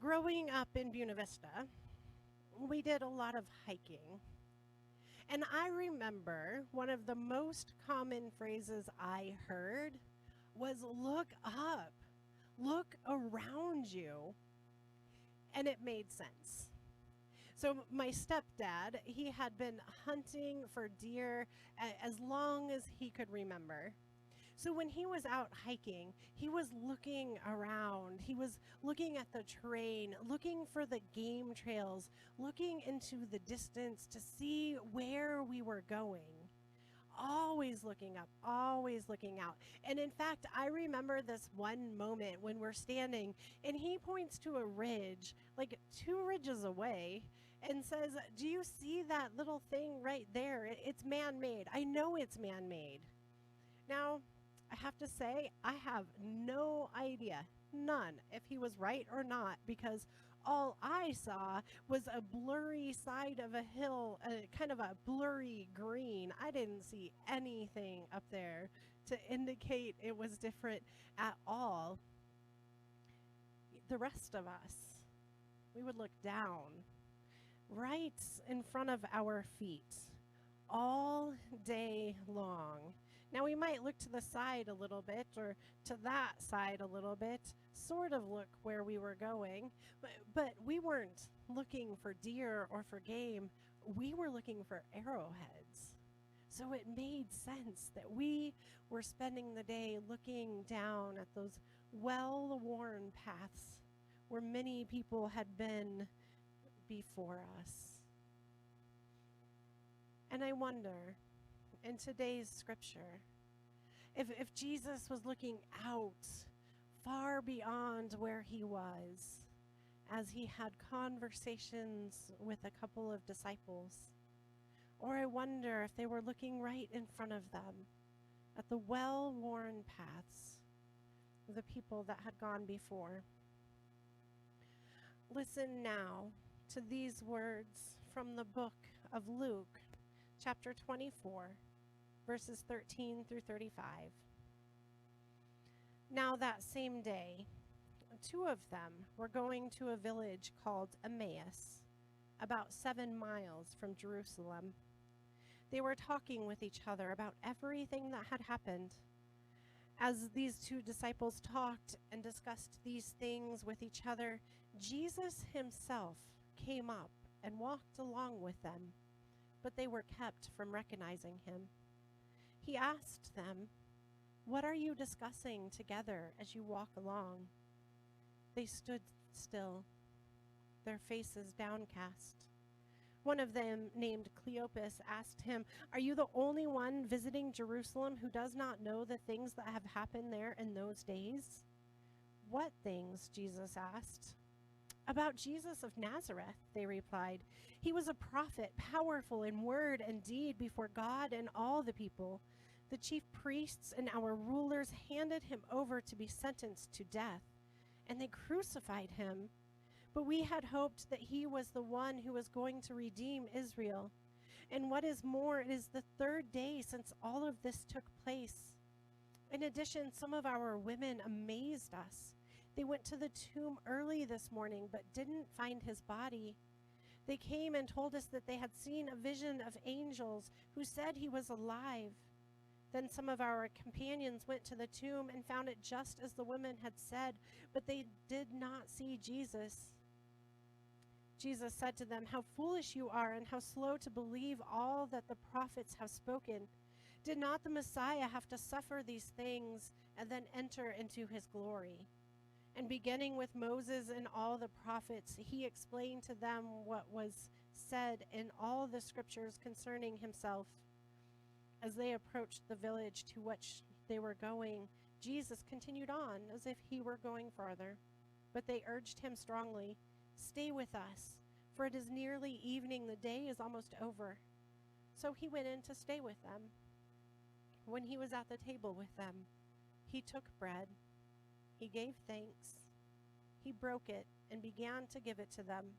Growing up in Buena Vista, we did a lot of hiking. And I remember one of the most common phrases I heard was look up, look around you. And it made sense. So, my stepdad, he had been hunting for deer as long as he could remember. So when he was out hiking, he was looking around. He was looking at the terrain, looking for the game trails, looking into the distance to see where we were going. Always looking up, always looking out. And in fact, I remember this one moment when we're standing and he points to a ridge, like 2 ridges away, and says, "Do you see that little thing right there? It's man made. I know it's man made." Now, I have to say, I have no idea, none, if he was right or not, because all I saw was a blurry side of a hill, kind of a blurry green. I didn't see anything up there to indicate it was different at all. The rest of us, we would look down right in front of our feet all day long. Now, we might look to the side a little bit or to that side a little bit, sort of look where we were going, but we weren't looking for deer or for game. We were looking for arrowheads. So it made sense that we were spending the day looking down at those well-worn paths where many people had been before us. And I wonder, in today's scripture, if Jesus was looking out far beyond where he was as he had conversations with a couple of disciples, or I wonder if they were looking right in front of them at the well-worn paths of the people that had gone before. Listen now to these words from the book of Luke, chapter 24, verses 13 through 35. Now that same day, 2 of them were going to a village called Emmaus, about 7 miles from Jerusalem. They were talking with each other about everything that had happened. As these 2 disciples talked and discussed these things with each other, Jesus himself came up and walked along with them, but they were kept from recognizing him. He asked them, "What are you discussing together as you walk along?" They stood still, their faces downcast. One of them, named Cleopas, asked him, "Are you the only one visiting Jerusalem who does not know the things that have happened there in those days?" "What things?" Jesus asked. "About Jesus of Nazareth," they replied. "He was a prophet, powerful in word and deed before God and all the people. The chief priests and our rulers handed him over to be sentenced to death, and they crucified him. But we had hoped that he was the one who was going to redeem Israel. And what is more, it is the 3rd day since all of this took place. In addition, some of our women amazed us. They went to the tomb early this morning, but didn't find his body. They came and told us that they had seen a vision of angels who said he was alive. Then some of our companions went to the tomb and found it just as the women had said, but they did not see Jesus." Jesus said to them, "How foolish you are, and how slow to believe all that the prophets have spoken. Did not the Messiah have to suffer these things and then enter into his glory?" And beginning with Moses and all the prophets, he explained to them what was said in all the scriptures concerning himself. As they approached the village to which they were going, Jesus continued on as if he were going farther. But they urged him strongly, "Stay with us, for it is nearly evening, the day is almost over." So he went in to stay with them. When he was at the table with them, he took bread. He gave thanks. He broke it and began to give it to them.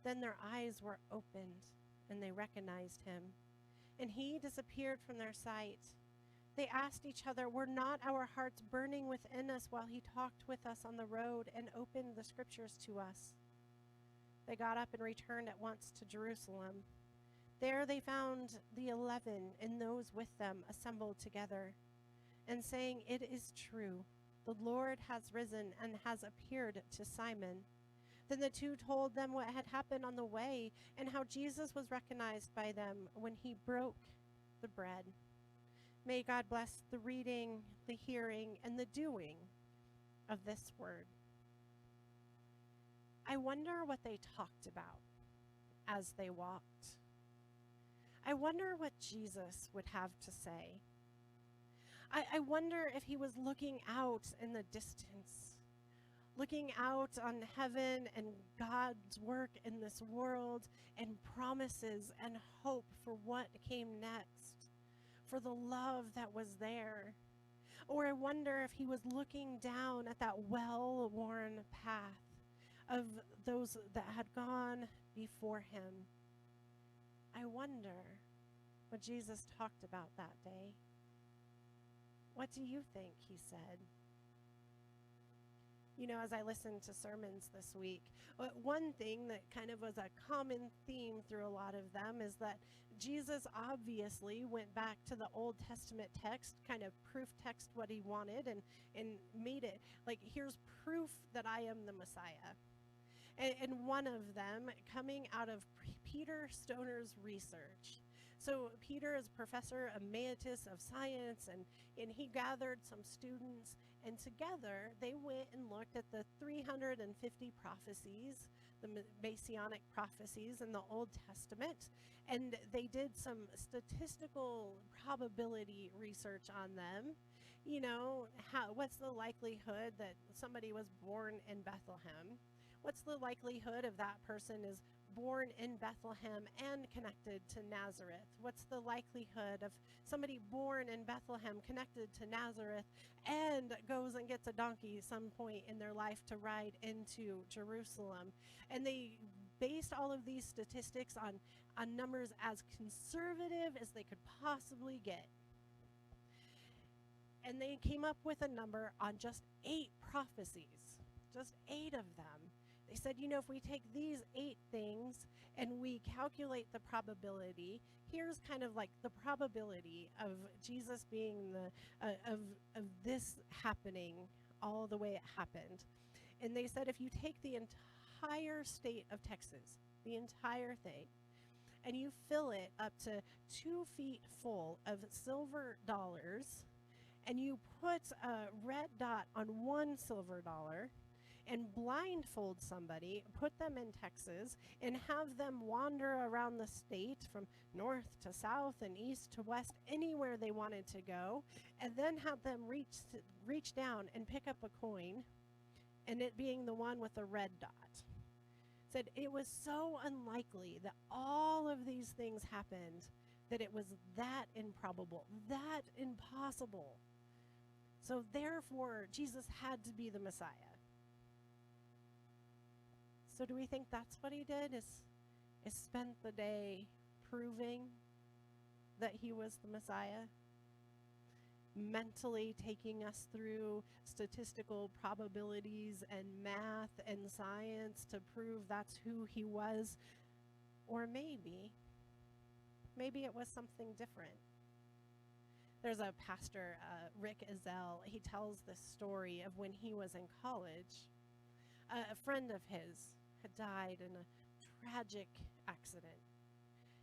Then their eyes were opened, and they recognized him. And he disappeared from their sight. They asked each other, were not our hearts burning within us while he talked with us on the road and opened the scriptures to us? They got up and returned at once to Jerusalem. There they found the 11 and those with them assembled together, and saying, "It is true, the Lord has risen and has appeared to Simon." Then the two told them what had happened on the way and how Jesus was recognized by them when he broke the bread. May God bless the reading, the hearing, and the doing of this word. I wonder what they talked about as they walked. I wonder what Jesus would have to say. I wonder if he was looking out in the distance, looking out on heaven and God's work in this world and promises and hope for what came next, for the love that was there. Or I wonder if he was looking down at that well-worn path of those that had gone before him. I wonder what Jesus talked about that day. What do you think he said? You know, as I listened to sermons this week, one thing that kind of was a common theme through a lot of them is that Jesus obviously went back to the Old Testament text, kind of proof text what he wanted, and made it like, here's proof that I am the Messiah. And one of them coming out of Peter Stoner's research. So Peter is professor emeritus of science, and he gathered some students, and together they went and looked at the 350 prophecies, the messianic prophecies in the Old Testament, and they did some statistical probability research on them. You know, what's the likelihood that somebody was born in Bethlehem? What's the likelihood of that person is born in Bethlehem and connected to Nazareth? What's the likelihood of somebody born in Bethlehem connected to Nazareth and goes and gets a donkey some point in their life to ride into Jerusalem? And they based all of these statistics on numbers as conservative as they could possibly get. And they came up with a number on just 8 prophecies, just 8 of them. They said, you know, if we take these 8 things and we calculate the probability, here's kind of like the probability of Jesus being of this happening all the way it happened. And they said, if you take the entire state of Texas, the entire thing, and you fill it up to 2 feet full of silver dollars, and you put a red dot on one silver dollar, and blindfold somebody, put them in Texas, and have them wander around the state from north to south and east to west, anywhere they wanted to go, and then have them reach down and pick up a coin, and it being the one with the red dot. Said it was so unlikely that all of these things happened that it was that improbable, that impossible. So therefore, Jesus had to be the Messiah. So do we think that's what he did, is spent the day proving that he was the Messiah? Mentally taking us through statistical probabilities and math and science to prove that's who he was? Or maybe it was something different. There's a pastor, Rick Ezell, he tells this story of when he was in college. A friend of his had died in a tragic accident,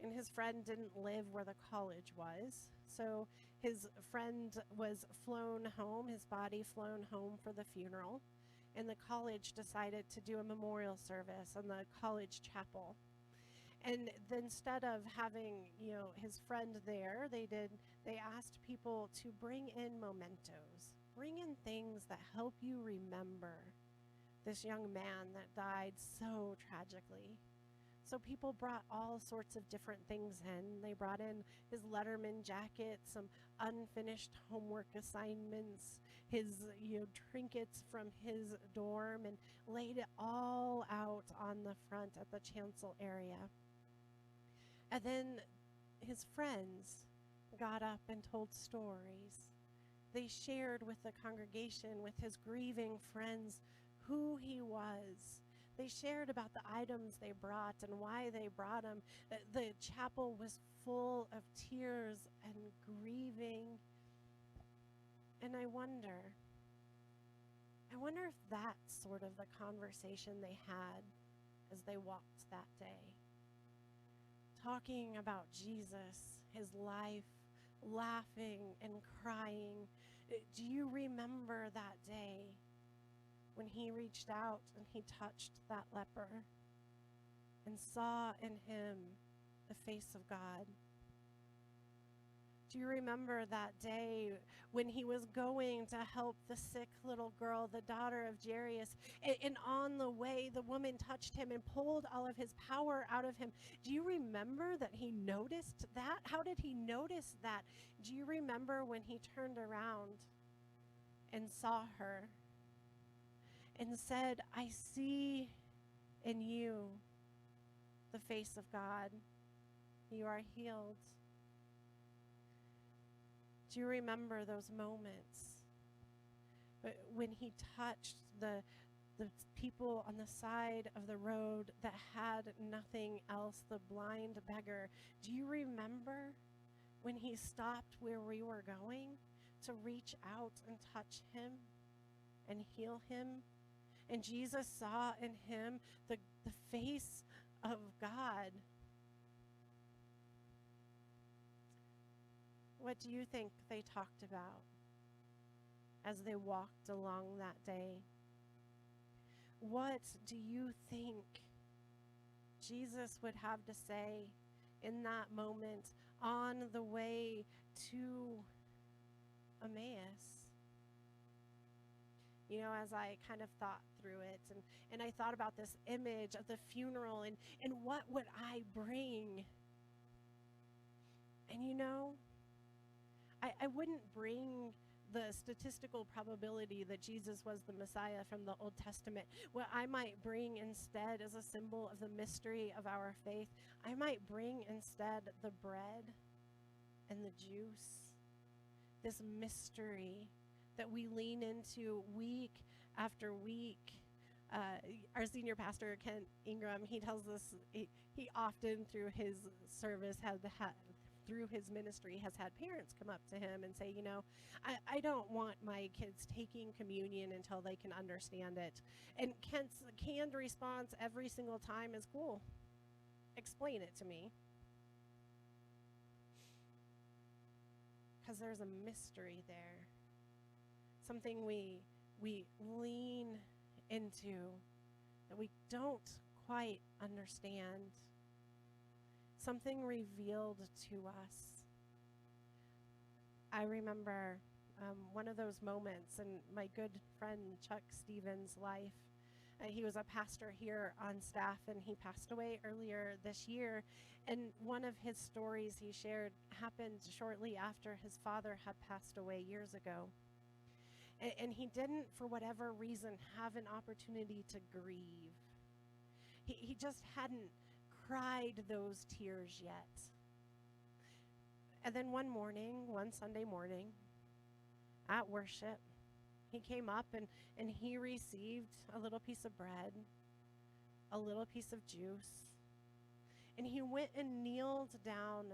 and his friend didn't live where the college was, so his friend was flown home, his body flown home for the funeral, and the college decided to do a memorial service in the college chapel. And instead of having, you know, his friend there, they asked people to bring in mementos, bring in things that help you remember this young man that died so tragically. So people brought all sorts of different things in. They brought in his Letterman jacket, some unfinished homework assignments, his, you know, trinkets from his dorm, and laid it all out on the front at the chancel area. And then his friends got up and told stories. They shared with the congregation, with his grieving friends, who he was. They shared about the items they brought and why they brought them. The chapel was full of tears and grieving. And I wonder if that's sort of the conversation they had as they walked that day. Talking about Jesus, his life, laughing and crying. Do you remember that day when he reached out and he touched that leper and saw in him the face of God? Do you remember that day when he was going to help the sick little girl, the daughter of Jairus, and on the way the woman touched him and pulled all of his power out of him? Do you remember that he noticed that? How did he notice that? Do you remember when he turned around and saw her and said, "I see in you the face of God. You are healed"? Do you remember those moments when he touched the people on the side of the road that had nothing else, the blind beggar? Do you remember when he stopped where we were going to reach out and touch him and heal him? And Jesus saw in him the face of God. What do you think they talked about as they walked along that day? What do you think Jesus would have to say in that moment on the way to Emmaus? You know, as I kind of thought through it, and I thought about this image of the funeral and what would I bring? And you know, I wouldn't bring the statistical probability that Jesus was the Messiah from the Old Testament. What I might bring instead as a symbol of the mystery of our faith, I might bring instead the bread and the juice, this mystery that we lean into week after week. Our senior pastor, Kent Ingram, he tells us he often through his service through his ministry has had parents come up to him and say, you know, I don't want my kids taking communion until they can understand it. And Kent's canned response every single time is, cool, explain it to me. Because there's a mystery there. Something we lean into that we don't quite understand. Something revealed to us. I remember one of those moments in my good friend Chuck Stevens' life. He was a pastor here on staff, and he passed away earlier this year. And one of his stories he shared happened shortly after his father had passed away years ago. And he didn't, for whatever reason, have an opportunity to grieve. He just hadn't cried those tears yet. And then one Sunday morning, at worship, he came up and he received a little piece of bread, a little piece of juice, and he went and kneeled down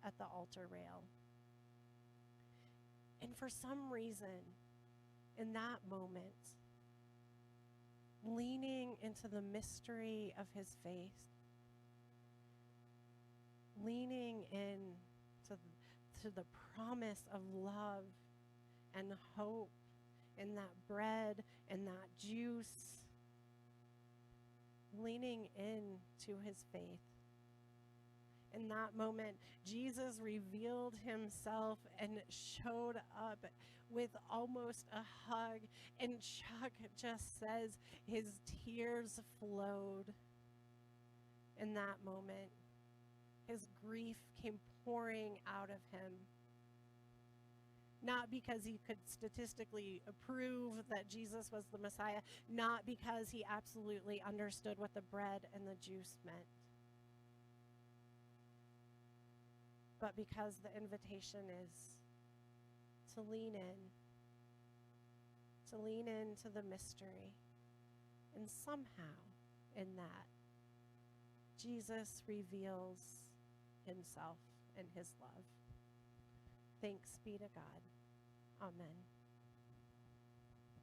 at the altar rail. And for some reason, in that moment, leaning into the mystery of his faith, leaning in to the promise of love and hope in that bread and that juice, leaning into his faith. In that moment, Jesus revealed himself and showed up with almost a hug, and Chuck just says his tears flowed in that moment. His grief came pouring out of him. Not because he could statistically prove that Jesus was the Messiah, not because he absolutely understood what the bread and the juice meant, but because the invitation is to lean into the mystery. And somehow in that, Jesus reveals himself and his love. Thanks be to God. Amen.